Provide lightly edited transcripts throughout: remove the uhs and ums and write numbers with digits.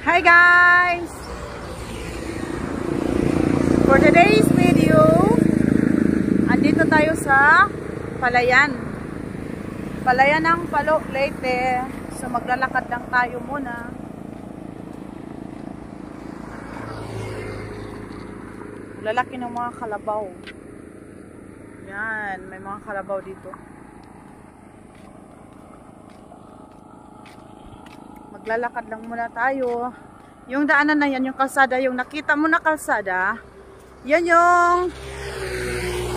Hi guys! For today's video, andito tayo sa Palayan. Palayan ng Palo, Leyte. So maglalakad lang tayo muna. Lalaki ng mga kalabaw. Yan, may mga kalabaw dito. Maglalakad lang muna tayo. Yung daanan na yan, yung kalsada, yung nakita mo na kalsada, yan yung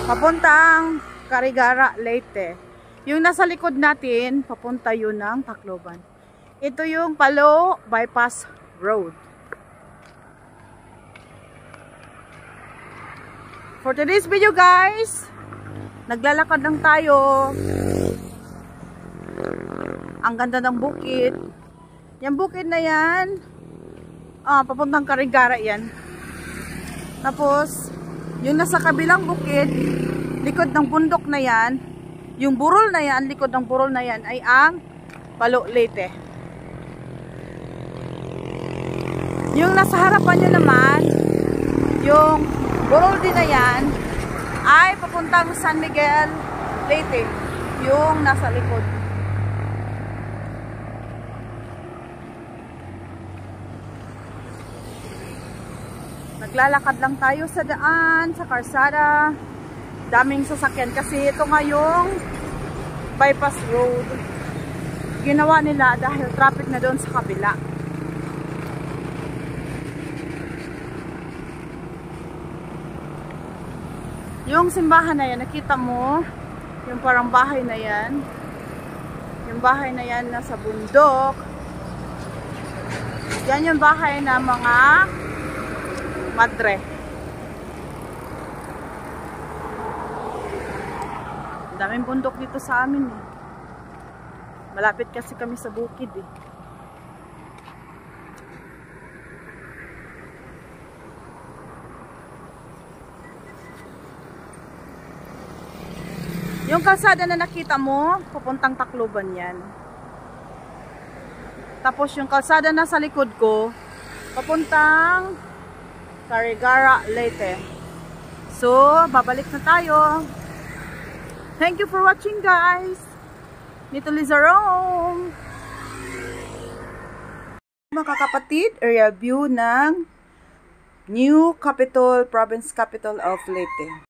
papuntang Carigara, Leyte. Yung nasa likod natin, papunta yun ng Tacloban. Ito yung Palo Bypass Road. For today's video guys, naglalakad lang tayo. Ang ganda ng bukid. Yung bukid na yan, papuntang Carigara yan. Tapos, yung nasa kabilang bukid, likod ng bundok na yan, yung burol na yan, likod ng burol na yan, ay ang Palo, Leyte. Yung nasa harapan nyo naman, yung burol din na yan, ay papuntang San Miguel, Leyte. Yung nasa likod. Naglalakad lang tayo sa daan, sa karsada. Daming sasakyan kasi ito nga yung bypass road. Ginawa nila dahil traffic na doon sa kabila. Yung simbahan na yan, nakita mo, yung parang bahay na yan. Yung bahay na yan nasa bundok. Yan yung bahay na mga madre. Daming bundok dito sa amin eh. Malapit kasi kami sa bukid eh. Yung kalsada na nakita mo, papuntang Tacloban yan. Tapos yung kalsada na sa likod ko, papuntang Carigara, Leyte. So, babalik na tayo. Thank you for watching guys. Nito Liza Rome. Mga kapatid, area view ng new capital, province capital of Leyte.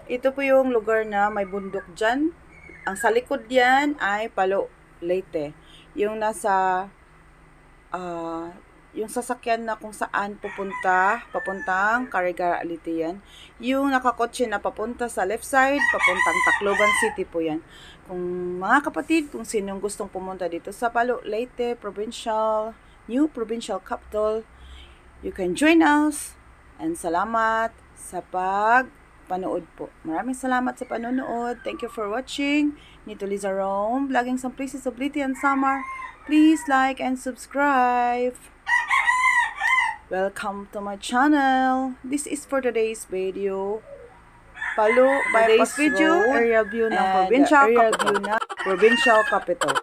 Ito po yung lugar na may bundok dyan. Ang sa likod yan ay Palo, Leyte. Yung nasa, yung sasakyan na kung saan papuntang Carigara, Leyte yan. Yung nakakotse na papunta sa left side, papuntang Tacloban City po yan. Kung mga kapatid, kung sinong gustong pumunta dito sa Palo, Leyte, new provincial capital, you can join us. And salamat sa panood po. Maraming salamat sa panonood. Thank you for watching. Nito Liza Rome, vlogging some places of Leyte and Samar. Please like and subscribe. Welcome to my channel. This is for today's video. Palo bypass video, area view ng provincial capital.